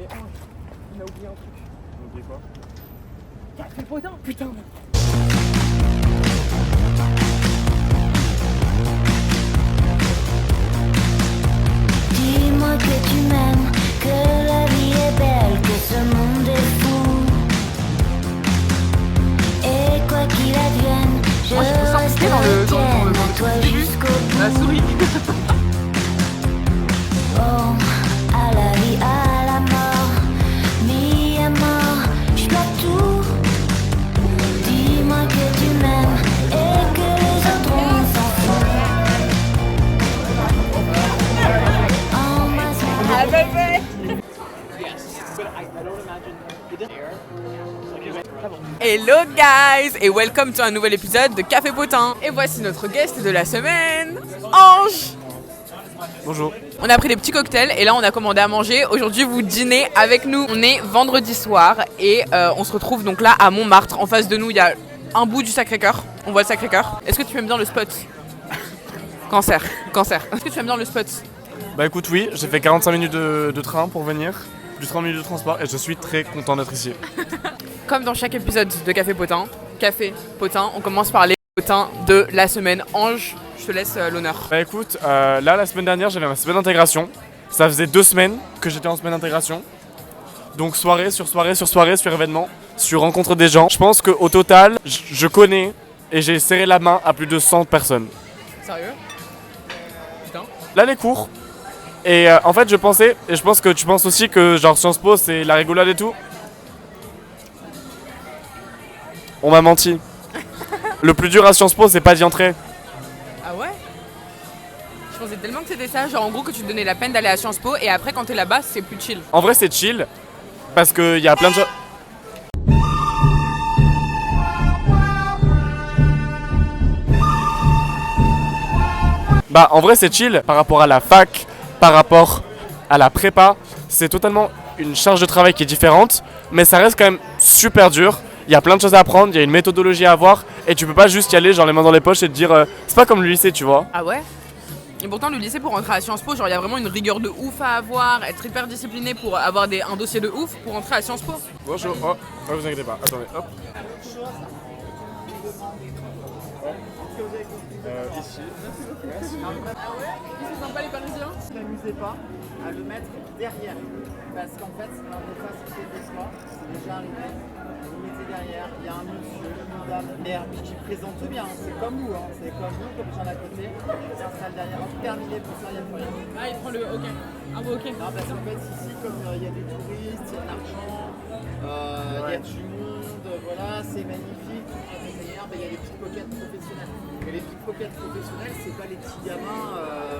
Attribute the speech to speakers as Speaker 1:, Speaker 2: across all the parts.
Speaker 1: Mais Ange, on a oublié un truc.
Speaker 2: On oublie quoi?
Speaker 1: Café Potin, putain.
Speaker 3: Dis-moi que tu m'aimes, que la vie est belle, que ce monde est fou. Et quoi qu'il advienne, je
Speaker 1: Moi, j'ai
Speaker 3: resterai tienne à toi jusqu'au bout.
Speaker 1: La souris.
Speaker 3: Oh, à la vie, à la mort, mi à mort, je dois tout. Dis-moi que tu m'aimes et que les autres on s'en fout. Embrasse-moi.
Speaker 1: Hello guys et welcome to un nouvel épisode de Café Potin. Et voici notre guest de la semaine, Ange.
Speaker 2: Bonjour.
Speaker 1: On a pris des petits cocktails et là on a commandé à manger. Aujourd'hui vous dînez avec nous. On est vendredi soir et on se retrouve donc là à Montmartre. En face de nous il y a un bout du Sacré-Cœur. On voit le Sacré-Cœur. Est-ce que tu aimes bien le spot? Cancer. Est-ce que tu aimes bien le spot?
Speaker 2: Bah écoute, oui, j'ai fait 45 minutes de train pour venir, plus 30 minutes de transport et je suis très content d'être ici.
Speaker 1: Comme dans chaque épisode de Café Potin, on commence par les potins de la semaine. Ange, je te laisse l'honneur.
Speaker 2: Bah écoute, là la semaine dernière j'avais ma semaine d'intégration. Ça faisait 2 semaines que j'étais en semaine d'intégration. Donc soirée sur événement, sur rencontre des gens. Je pense qu'au total, je connais et j'ai serré la main à plus de 100 personnes.
Speaker 1: Sérieux? Putain.
Speaker 2: Là les cours. Et en fait je pensais, et je pense que tu penses aussi que genre Sciences Po c'est la rigolade et tout. On m'a menti. Le plus dur à Sciences Po c'est pas d'y entrer.
Speaker 1: Ah ouais? Je pensais tellement que c'était ça, genre en gros que tu te donnais la peine d'aller à Sciences Po et après quand t'es là-bas c'est plus chill.
Speaker 2: En vrai c'est chill, parce qu'il y a plein de choses... Bah en vrai c'est chill par rapport à la fac, par rapport à la prépa. C'est totalement une charge de travail qui est différente, mais ça reste quand même super dur. Il y a plein de choses à apprendre, il y a une méthodologie à avoir, et tu peux pas juste y aller genre les mains dans les poches et te dire c'est pas comme le lycée, tu vois.
Speaker 1: Ah ouais? Et pourtant le lycée pour rentrer à Sciences Po, genre il y a vraiment une rigueur de ouf à avoir, être hyper discipliné pour avoir un dossier de ouf pour rentrer à Sciences Po.
Speaker 2: Bonjour, oh, vous inquiétez pas, attendez, hop. Ici.
Speaker 1: Ah ouais? Ils sont sympas les Parisiens?
Speaker 4: Ne m'amusez pas à le mettre derrière. Parce qu'en fait, c'est l'un des facilités des choix. C'est déjà arrivé. Vous mettez derrière, il y a un monsieur, une dame, merde, qui présente tout bien. C'est comme vous, hein. C'est comme nous, comme j'en ai à côté. Il s'installe derrière. Terminé pour ça, il n'y a plus rien.
Speaker 1: Ah il prend le ok. Ah bon ok.
Speaker 4: Non, parce qu'en fait, ici, comme il y a des touristes, il y a de l'argent, il y a du monde, voilà, c'est magnifique. Derrière, il y a les petites pockets professionnelles. Et les petites pockets professionnelles, c'est pas les petits gamins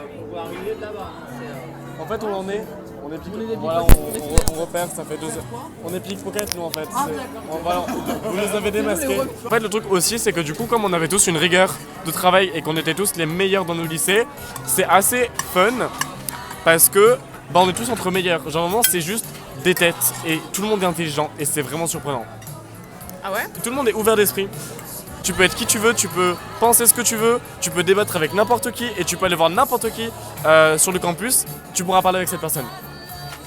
Speaker 4: qu'on voit arriver de là-bas. Hein.
Speaker 2: En fait on en est, on est pick, voilà, on repère, ça fait 2 heures. On est pickpocket nous en fait. Voilà, vous nous avez démasqués. En fait le truc aussi c'est que du coup comme on avait tous une rigueur de travail et qu'on était tous les meilleurs dans nos lycées, c'est assez fun parce que bah, on est tous entre meilleurs. Genre vraiment c'est juste des têtes et tout le monde est intelligent et c'est vraiment surprenant.
Speaker 1: Ah ouais?
Speaker 2: Tout le monde est ouvert d'esprit. Tu peux être qui tu veux, tu peux penser ce que tu veux, tu peux débattre avec n'importe qui et tu peux aller voir n'importe qui sur le campus, tu pourras parler avec cette personne.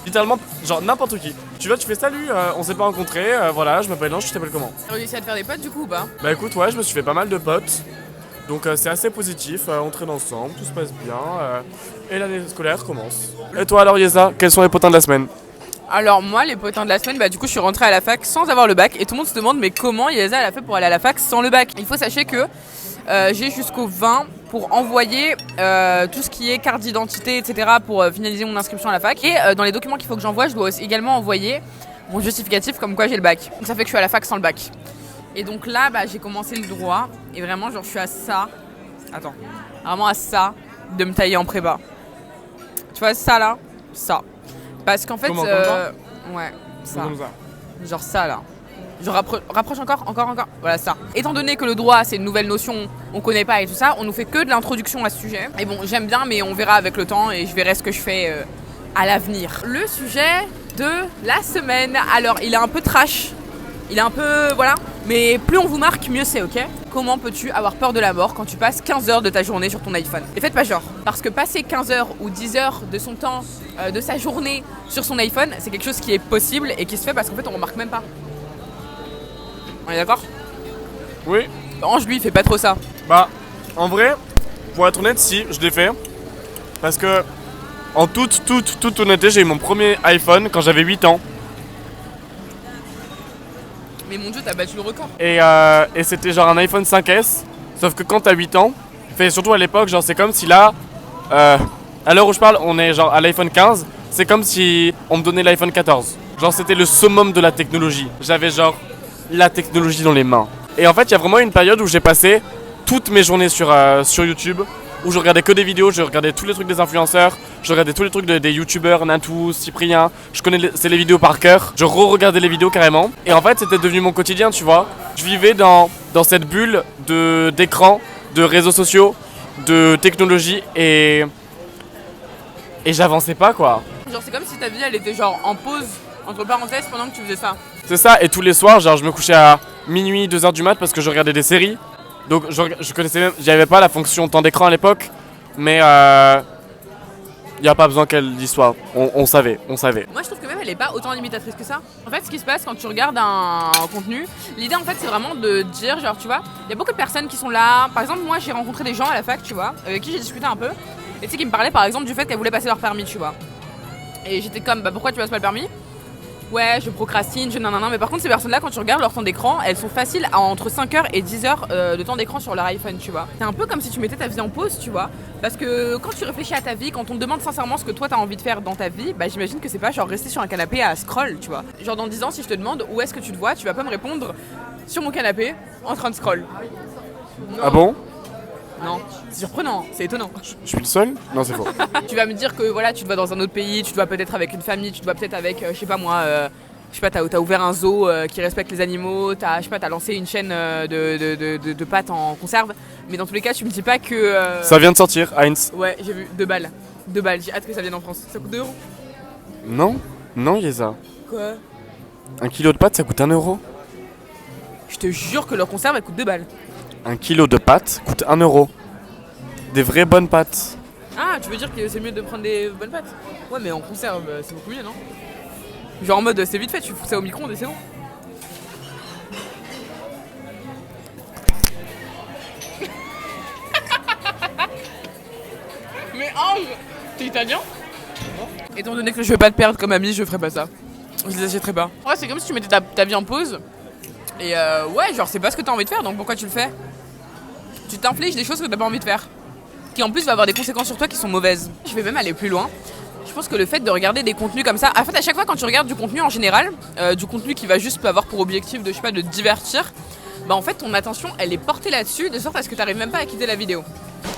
Speaker 2: Littéralement, genre n'importe qui. Tu vas, tu fais salut, on s'est pas rencontrés, voilà, je m'appelle Ange, tu t'appelles comment?
Speaker 1: T'as réussi à te faire des potes du coup ou pas?
Speaker 2: Bah écoute, ouais, je me suis fait pas mal de potes, donc c'est assez positif, on traîne ensemble, tout se passe bien, et l'année scolaire commence. Et toi alors Yesa, quels sont les potins de la semaine?
Speaker 1: Alors moi les potins de la semaine, bah du coup je suis rentrée à la fac sans avoir le bac et tout le monde se demande mais comment Yesa elle a fait pour aller à la fac sans le bac. Il faut sachez que j'ai jusqu'au 20 pour envoyer tout ce qui est carte d'identité etc pour finaliser mon inscription à la fac et dans les documents qu'il faut que j'envoie je dois aussi également envoyer mon justificatif comme quoi j'ai le bac. Donc ça fait que je suis à la fac sans le bac. Et donc là bah, j'ai commencé le droit et vraiment genre je suis à ça, vraiment à ça de me tailler en prépa. Tu vois ça là, ça. Parce qu'en fait,
Speaker 2: Comment, comme ça
Speaker 1: ouais, ça.
Speaker 2: Comme ça.
Speaker 1: Genre ça là. Je rapproche encore. Voilà ça. Étant donné que le droit c'est une nouvelle notion, on connaît pas et tout ça, on nous fait que de l'introduction à ce sujet. Et bon, j'aime bien, mais on verra avec le temps et je verrai ce que je fais à l'avenir. Le sujet de la semaine. Alors, il est un peu trash. Il est un peu... Voilà. Mais plus on vous marque, mieux c'est, ok? Comment peux-tu avoir peur de la mort quand tu passes 15 heures de ta journée sur ton iPhone? Et faites pas genre. Parce que passer 15 heures ou 10 heures de son temps, de sa journée sur son iPhone, c'est quelque chose qui est possible et qui se fait parce qu'en fait on remarque même pas. On est d'accord?
Speaker 2: Oui.
Speaker 1: Ange, lui, il fait pas trop ça.
Speaker 2: Bah, en vrai, pour être honnête, si, je l'ai fait. Parce que, en toute honnêteté, j'ai eu mon premier iPhone quand j'avais 8 ans.
Speaker 1: Mais mon dieu, t'as battu le record.
Speaker 2: Et c'était genre un iPhone 5S. Sauf que quand t'as 8 ans, fait surtout à l'époque, genre c'est comme si là, à l'heure où je parle, on est genre à l'iPhone 15. C'est comme si on me donnait l'iPhone 14. Genre c'était le summum de la technologie. J'avais genre la technologie dans les mains. Et en fait, il y a vraiment une période où j'ai passé toutes mes journées sur YouTube, où je regardais que des vidéos, je regardais tous les trucs des influenceurs, je regardais tous les trucs des youtubeurs, Natou, Cyprien, je connaissais les vidéos par cœur, je re-regardais les vidéos carrément. Et en fait, c'était devenu mon quotidien, tu vois. Je vivais dans cette bulle d'écran, de réseaux sociaux, de technologie et j'avançais pas quoi.
Speaker 1: Genre, c'est comme si ta vie, elle était genre en pause, entre parenthèses, pendant que tu faisais ça.
Speaker 2: C'est ça, et tous les soirs, genre je me couchais à minuit, 2h du mat parce que je regardais des séries. Donc je connaissais même, j'avais pas la fonction temps d'écran à l'époque, mais y a pas besoin qu'elle dise soit, on savait.
Speaker 1: Moi je trouve que même elle est pas autant limitatrice que ça. En fait ce qui se passe quand tu regardes un contenu, l'idée en fait c'est vraiment de dire genre tu vois, il y a beaucoup de personnes qui sont là. Par exemple moi j'ai rencontré des gens à la fac tu vois, avec qui j'ai discuté un peu, et tu sais qui me parlaient par exemple du fait qu'elles voulaient passer leur permis tu vois. Et j'étais comme bah pourquoi tu passes pas le permis? Ouais, je procrastine, nanana. Mais par contre, ces personnes-là, quand tu regardes leur temps d'écran, elles sont faciles à entre 5h et 10h de temps d'écran sur leur iPhone, tu vois. C'est un peu comme si tu mettais ta vie en pause, tu vois. Parce que quand tu réfléchis à ta vie, quand on te demande sincèrement ce que toi t'as envie de faire dans ta vie, bah j'imagine que c'est pas genre rester sur un canapé à scroll, tu vois. Genre dans 10 ans, si je te demande où est-ce que tu te vois, tu vas pas me répondre sur mon canapé en train de scroll. Non.
Speaker 2: Ah bon?
Speaker 1: Non, c'est surprenant, c'est étonnant.
Speaker 2: Je suis le seul? Non, c'est faux.
Speaker 1: Tu vas me dire que voilà, tu te vas dans un autre pays, tu te vas peut-être avec une famille, tu te vas peut-être avec, je sais pas moi, t'as ouvert un zoo qui respecte les animaux, t'as lancé une chaîne de pâtes en conserve. Mais dans tous les cas, tu me dis pas que.
Speaker 2: Ça vient de sortir, Heinz.
Speaker 1: Ouais, j'ai vu, 2 balles. 2 balles, j'ai hâte que ça vienne en France. Ça coûte 2 euros?
Speaker 2: Non, Yeza.
Speaker 1: Quoi?
Speaker 2: 1 kilo de pâtes, ça coûte 1 euro.
Speaker 1: Je te jure que leur conserve, elle coûte 2 balles.
Speaker 2: 1 kilo de pâtes coûte 1 euro. Des vraies bonnes pâtes.
Speaker 1: Ah, tu veux dire que c'est mieux de prendre des bonnes pâtes? Ouais, mais en conserve, c'est beaucoup mieux, non? Genre en mode, c'est vite fait, tu fous ça au micro-ondes et c'est bon. Mais Ange, t'es italien? Étant donné que je vais pas te perdre comme ami, je ferai pas ça. Je les achèterai pas. Ouais, c'est comme si tu mettais ta vie en pause. Et ouais, genre c'est pas ce que t'as envie de faire, donc pourquoi tu le fais? Tu t'infliges des choses que t'as pas envie de faire, qui en plus va avoir des conséquences sur toi qui sont mauvaises. Je vais même aller plus loin. Je pense que le fait de regarder des contenus comme ça, en fait à chaque fois quand tu regardes du contenu en général, du contenu qui va juste avoir pour objectif de, je sais pas, de te divertir, bah en fait ton attention elle est portée là-dessus de sorte à ce que t'arrives même pas à quitter la vidéo.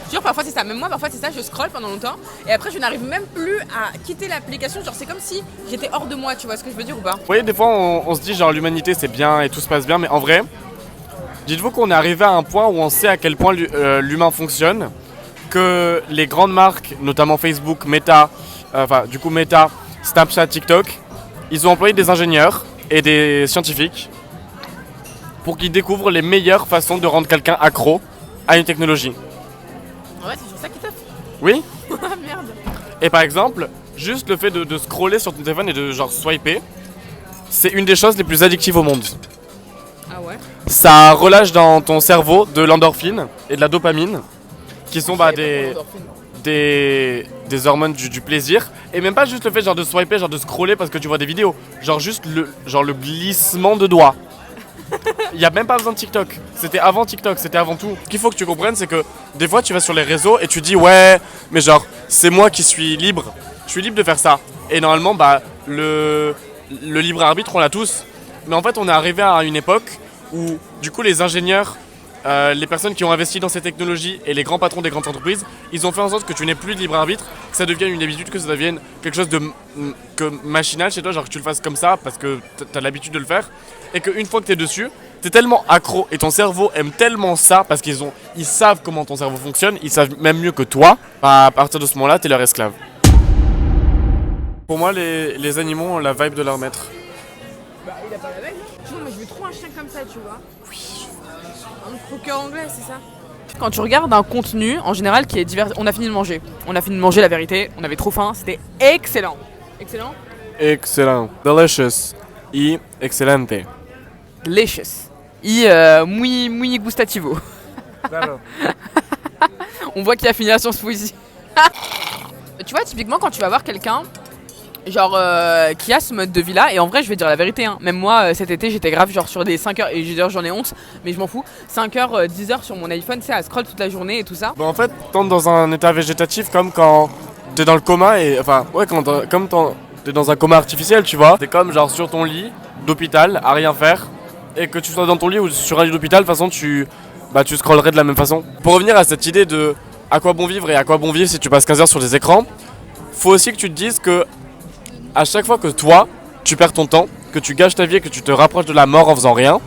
Speaker 1: Je jure, parfois c'est ça, même moi parfois c'est ça, je scrolle pendant longtemps et après je n'arrive même plus à quitter l'application, genre c'est comme si j'étais hors de moi, tu vois ce que je veux dire ou pas?
Speaker 2: Vous voyez, des fois on se dit genre l'humanité c'est bien et tout se passe bien, mais en vrai, dites-vous qu'on est arrivé à un point où on sait à quel point l'humain fonctionne, que les grandes marques, notamment Facebook, Meta, Meta, Snapchat, TikTok, ils ont employé des ingénieurs et des scientifiques pour qu'ils découvrent les meilleures façons de rendre quelqu'un accro à une technologie.
Speaker 1: Ouais, c'est sur ça qu'ils taffent.
Speaker 2: Oui.
Speaker 1: Ah merde.
Speaker 2: Et par exemple, juste le fait de scroller sur ton téléphone et de genre swiper, c'est une des choses les plus addictives au monde.
Speaker 1: Ah ouais.
Speaker 2: Ça relâche dans ton cerveau de l'endorphine et de la dopamine, qui sont des hormones du plaisir. Et même pas juste le fait genre de swiper, genre de scroller parce que tu vois des vidéos. Genre juste le glissement de doigts. Il n'y a même pas besoin de TikTok. C'était avant TikTok, c'était avant tout. Ce qu'il faut que tu comprennes, c'est que des fois tu vas sur les réseaux et tu dis ouais, mais genre c'est moi qui suis libre. Je suis libre de faire ça. Et normalement, bah le libre arbitre, on l'a tous. Mais en fait, on est arrivé à une époque où du coup les ingénieurs, les personnes qui ont investi dans ces technologies et les grands patrons des grandes entreprises, ils ont fait en sorte que tu n'aies plus de libre arbitre, que ça devienne une habitude, que ça devienne quelque chose de machinal chez toi, genre que tu le fasses comme ça parce que tu as l'habitude de le faire, et qu'une fois que tu es dessus, tu es tellement accro et ton cerveau aime tellement ça parce qu'ils savent comment ton cerveau fonctionne, ils savent même mieux que toi, à partir de ce moment-là, tu es leur esclave. Pour moi, les animaux ont la vibe de leur maître.
Speaker 1: Bah il a pas la veille. Tu vois, moi je veux trop un chien comme ça, tu vois. Oui. Un croqueur anglais, c'est ça. Quand tu regardes un contenu, en général, qui est divers... On a fini de manger. On a fini de manger, la vérité. On avait trop faim. C'était excellent. Excellent.
Speaker 2: Excellent. Delicious. Y excelente.
Speaker 1: Delicious. Muy, muy gustativo.
Speaker 2: Claro.
Speaker 1: On voit qu'il a fini la science poésie. Tu vois, typiquement, quand tu vas voir quelqu'un, genre, qui a ce mode de vie là, et en vrai, je vais dire la vérité, hein. Même moi, cet été, j'étais grave, genre, sur des 5 heures, et d'ailleurs, j'en ai honte, mais je m'en fous. 5 heures, 10 heures sur mon iPhone, c'est à scroll toute la journée et tout ça.
Speaker 2: Bon, en fait, t'entres dans un état végétatif comme quand t'es dans le coma et. Enfin, ouais, comme t'es dans un coma artificiel, tu vois. T'es comme genre sur ton lit d'hôpital à rien faire. Et que tu sois dans ton lit ou sur un lit d'hôpital, de toute façon, tu scrollerais de la même façon. Pour revenir à cette idée de à quoi bon vivre et à quoi bon vivre si tu passes 15 heures sur des écrans, faut aussi que tu te dises que à chaque fois que toi, tu perds ton temps, que tu gâches ta vie et que tu te rapproches de la mort en faisant rien,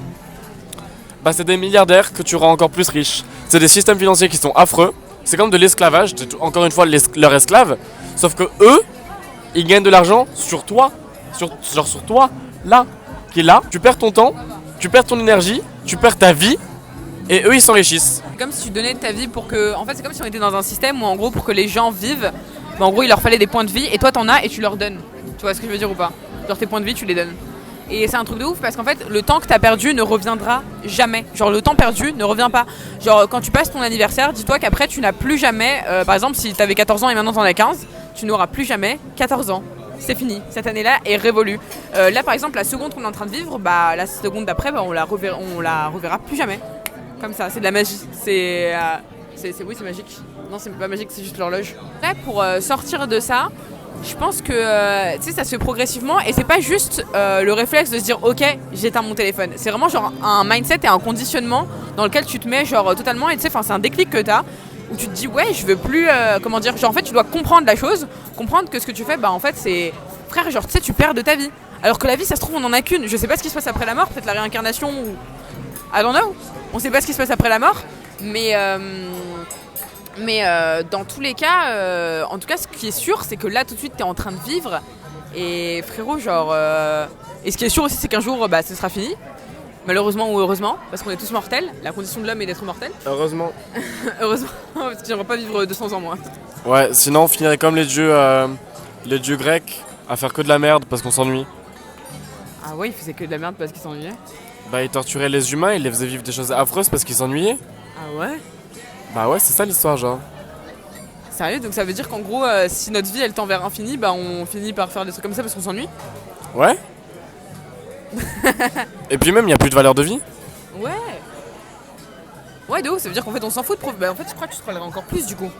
Speaker 2: bah c'est des milliardaires que tu rends encore plus riches. C'est des systèmes financiers qui sont affreux. C'est comme de l'esclavage, t'es encore une fois leur esclave. Sauf que eux, ils gagnent de l'argent sur toi. Sur toi, là, qui est là. Tu perds ton temps, tu perds ton énergie, tu perds ta vie. Et eux, ils s'enrichissent.
Speaker 1: C'est comme si tu donnais ta vie pour que... En fait, c'est comme si on était dans un système où, en gros, pour que les gens vivent, bah, en gros, il leur fallait des points de vie, et toi, t'en as, et tu leur donnes. Tu vois ce que je veux dire ou pas? Genre, tes points de vie, tu les donnes. Et c'est un truc de ouf, parce qu'en fait, le temps que t'as perdu ne reviendra jamais. Genre, le temps perdu ne revient pas. Genre, quand tu passes ton anniversaire, dis-toi qu'après, tu n'as plus jamais... par exemple, si t'avais 14 ans et maintenant t'en as 15, tu n'auras plus jamais 14 ans. C'est fini, cette année-là est révolue. Là, par exemple, la seconde qu'on est en train de vivre, bah, la seconde d'après, bah, on la reverra plus jamais. Comme ça, c'est de la magie. Oui, c'est magique. Non, c'est pas magique, c'est juste l'horloge. Là, pour sortir de ça, je pense que tu sais, ça se fait progressivement et c'est pas juste le réflexe de se dire ok, j'éteins mon téléphone. C'est vraiment genre un mindset et un conditionnement dans lequel tu te mets genre totalement et tu sais, c'est un déclic que t'as où tu te dis ouais, je veux plus comment dire, genre en fait tu dois comprendre la chose, comprendre que ce que tu fais, bah en fait c'est frère, genre tu sais, tu perds de ta vie. Alors que la vie, ça se trouve, on en a qu'une. Je sais pas ce qui se passe après la mort, peut-être la réincarnation ou I don't know. On sait pas ce qui se passe après la mort, mais dans tous les cas, en tout cas, ce qui est sûr, c'est que là, tout de suite, t'es en train de vivre. Et frérot, genre... Et ce qui est sûr aussi, c'est qu'un jour, bah, ce sera fini. Malheureusement ou heureusement, parce qu'on est tous mortels. La condition de l'homme est d'être mortel. Heureusement. Heureusement, parce que j'aimerais pas vivre 200 ans, moi.
Speaker 2: Ouais, sinon, on finirait comme les dieux grecs, à faire que de la merde parce qu'on s'ennuie.
Speaker 1: Ah ouais, ils faisaient que de la merde parce qu'ils s'ennuyaient.
Speaker 2: Bah, ils torturaient les humains, ils les faisaient vivre des choses affreuses parce qu'ils s'ennuyaient.
Speaker 1: Ah ouais?
Speaker 2: Bah ouais, c'est ça l'histoire, genre.
Speaker 1: Sérieux? Donc ça veut dire qu'en gros, si notre vie elle tend vers l'infini, bah on finit par faire des trucs comme ça parce qu'on s'ennuie?
Speaker 2: Ouais. Et puis même, il n'y a plus de valeur de vie.
Speaker 1: Ouais. Ouais, de ouf, ça veut dire qu'en fait on s'en fout de prof. Bah en fait, je crois que tu te parlerais encore plus du coup.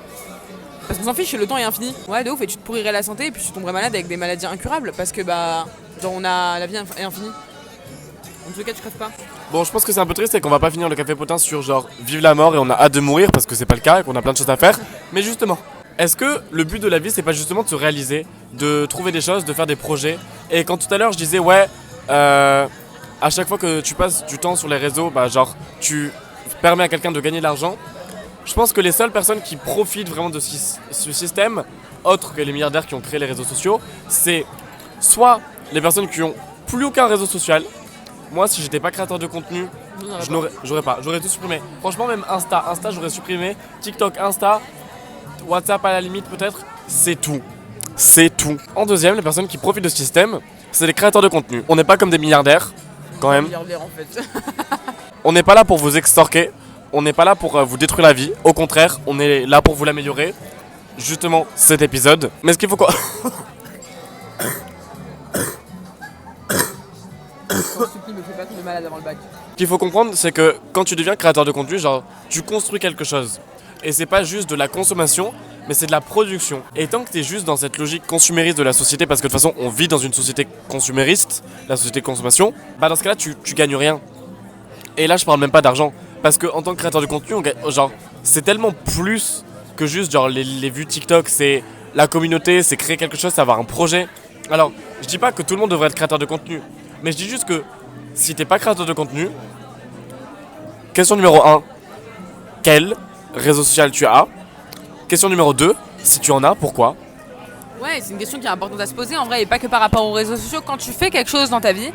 Speaker 1: Parce qu'on s'en fiche, le temps est infini. Ouais, de ouf, et tu te pourrirais la santé et puis tu tomberais malade avec des maladies incurables parce que bah, genre la vie est infinie. En tout cas, tu crèves pas.
Speaker 2: Bon, je pense que c'est un peu triste et qu'on va pas finir le café potin sur genre vive la mort et on a hâte de mourir parce que c'est pas le cas et qu'on a plein de choses à faire. Mais justement, est-ce que le but de la vie c'est pas justement de se réaliser, de trouver des choses, de faire des projets? Et quand tout à l'heure je disais ouais, à chaque fois que tu passes du temps sur les réseaux, bah genre tu permets à quelqu'un de gagner de l'argent. Je pense que les seules personnes qui profitent vraiment de ce système, autres que les milliardaires qui ont créé les réseaux sociaux, c'est soit les personnes qui ont plus aucun réseau social. Moi, si j'étais pas créateur de contenu, j'aurais tout supprimé. Franchement, même Insta j'aurais supprimé. TikTok, Insta, WhatsApp à la limite peut-être. C'est tout. C'est tout. En deuxième, les personnes qui profitent de ce système, c'est les créateurs de contenu. On n'est pas comme des milliardaires, quand même.
Speaker 1: Milliardaires en fait.
Speaker 2: On n'est pas là pour vous extorquer. On n'est pas là pour vous détruire la vie. Au contraire, on est là pour vous l'améliorer. Justement, cet épisode. Mais ce qu'il faut quoi Ce qu'il faut comprendre, c'est que quand tu deviens créateur de contenu, genre, tu construis quelque chose. Et c'est pas juste de la consommation, mais c'est de la production. Et tant que t'es juste dans cette logique consumériste de la société, parce que de toute façon, on vit dans une société consumériste, la société de consommation, bah dans ce cas-là, tu gagnes rien. Et là, je parle même pas d'argent. Parce que en tant que créateur de contenu, genre, c'est tellement plus que juste genre les vues TikTok, c'est la communauté, c'est créer quelque chose, c'est avoir un projet. Alors, je dis pas que tout le monde devrait être créateur de contenu, mais je dis juste que si t'es pas créateur de contenu, question numéro 1, quel réseau social tu as? Question numéro 2, si tu en as, pourquoi?
Speaker 1: Ouais, c'est une question qui est importante à se poser en vrai, et pas que par rapport aux réseaux sociaux. Quand tu fais quelque chose dans ta vie,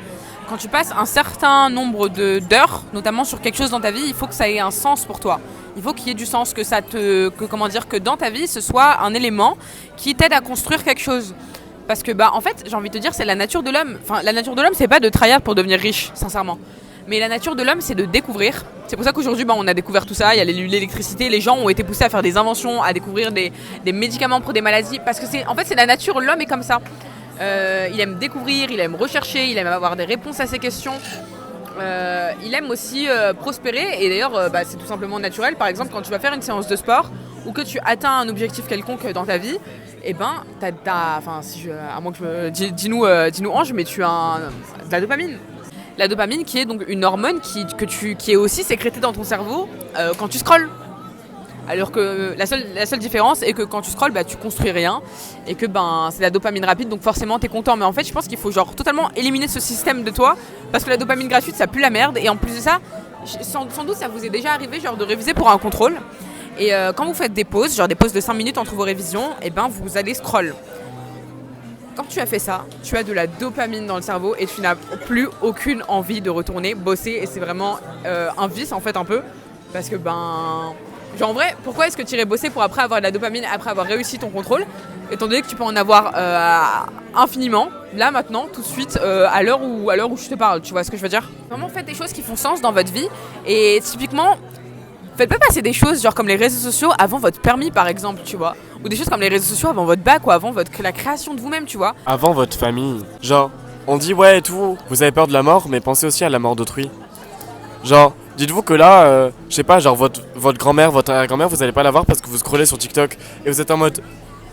Speaker 1: quand tu passes un certain nombre d'heures, notamment sur quelque chose dans ta vie, il faut que ça ait un sens pour toi. Il faut qu'il y ait du sens, que dans ta vie, ce soit un élément qui t'aide à construire quelque chose. Parce que, en fait, j'ai envie de te dire, c'est la nature de l'homme. Enfin, la nature de l'homme, c'est pas de tryhard pour devenir riche, sincèrement. Mais la nature de l'homme, c'est de découvrir. C'est pour ça qu'aujourd'hui, on a découvert tout ça. Il y a l'électricité. Les gens ont été poussés à faire des inventions, à découvrir des médicaments pour des maladies. Parce que c'est la nature. L'homme est comme ça. Il aime découvrir, il aime rechercher, il aime avoir des réponses à ses questions. Il aime aussi prospérer. Et d'ailleurs, c'est tout simplement naturel. Par exemple, quand tu vas faire une séance de sport ou que tu atteins un objectif quelconque dans ta vie, dis-nous Ange, mais tu as de la dopamine. La dopamine qui est donc une hormone qui est aussi sécrétée dans ton cerveau quand tu scrolles. Alors que la seule différence est que quand tu scrolles, tu construis rien et que c'est la dopamine rapide, donc forcément t'es content. Mais en fait, je pense qu'il faut totalement éliminer ce système de toi parce que la dopamine gratuite, ça pue la merde. Et en plus de ça, sans doute ça vous est déjà arrivé de réviser pour un contrôle. Et quand vous faites des pauses, des pauses de 5 minutes entre vos révisions, vous allez scroll. Quand tu as fait ça, tu as de la dopamine dans le cerveau et tu n'as plus aucune envie de retourner bosser. Et c'est vraiment un vice en fait un peu. Parce que en vrai, pourquoi est-ce que tu irais bosser pour après avoir de la dopamine, après avoir réussi ton contrôle, étant donné que tu peux en avoir infiniment, là maintenant, tout de suite, à l'heure où je te parle, tu vois ce que je veux dire ? Vraiment faites des choses qui font sens dans votre vie et typiquement, faites pas passer des choses comme les réseaux sociaux avant votre permis par exemple, tu vois. Ou des choses comme les réseaux sociaux avant votre bac ou avant la création de vous-même, tu vois.
Speaker 2: Avant votre famille. On dit ouais et tout, vous avez peur de la mort, mais pensez aussi à la mort d'autrui. Dites-vous que là, je sais pas, votre grand-mère, votre arrière-grand-mère, vous allez pas la voir parce que vous scrollez sur TikTok et vous êtes en mode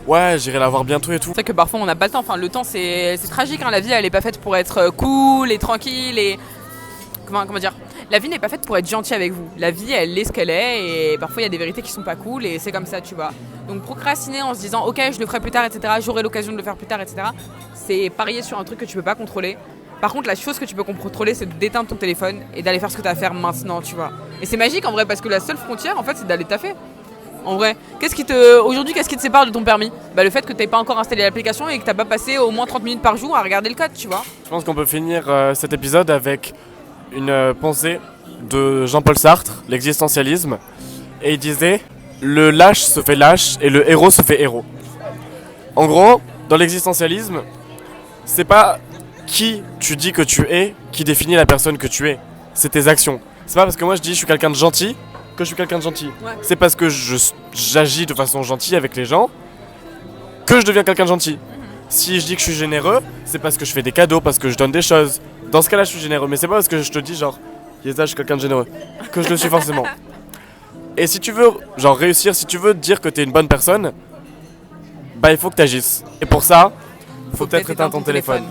Speaker 2: ouais, j'irai la voir bientôt et tout.
Speaker 1: C'est vrai que parfois on n'a pas le temps, enfin le temps c'est tragique, la vie elle est pas faite pour être cool et tranquille et... Comment dire ? La vie n'est pas faite pour être gentille avec vous. La vie, elle est ce qu'elle est et parfois il y a des vérités qui sont pas cool et c'est comme ça, tu vois. Donc procrastiner en se disant ok, je le ferai plus tard, etc., j'aurai l'occasion de le faire plus tard, etc., c'est parier sur un truc que tu peux pas contrôler. Par contre, la chose que tu peux contrôler, c'est d'éteindre ton téléphone et d'aller faire ce que tu as à faire maintenant, tu vois. Et c'est magique en vrai parce que la seule frontière, en fait, c'est d'aller taffer. En vrai, aujourd'hui, qu'est-ce qui te sépare de ton permis ? Le fait que tu n'aies pas encore installé l'application et que tu n'as pas passé au moins 30 minutes par jour à regarder le code, tu vois.
Speaker 2: Je pense qu'on peut finir cet épisode avec une pensée de Jean-Paul Sartre, l'existentialisme. Et il disait « Le lâche se fait lâche et le héros se fait héros ». En gros, dans l'existentialisme, c'est pas qui tu dis que tu es qui définit la personne que tu es. C'est tes actions. C'est pas parce que moi je dis je suis quelqu'un de gentil que je suis quelqu'un de gentil. Ouais. C'est parce que j'agis de façon gentille avec les gens que je deviens quelqu'un de gentil. Si je dis que je suis généreux, c'est parce que je fais des cadeaux, parce que je donne des choses. Dans ce cas-là, je suis généreux. Mais c'est pas parce que je te dis Yeza, je suis quelqu'un de généreux que je le suis forcément. Et si tu veux réussir, si tu veux dire que t'es une bonne personne, il faut que t'agisses. Et pour ça, faut peut-être éteindre ton téléphone.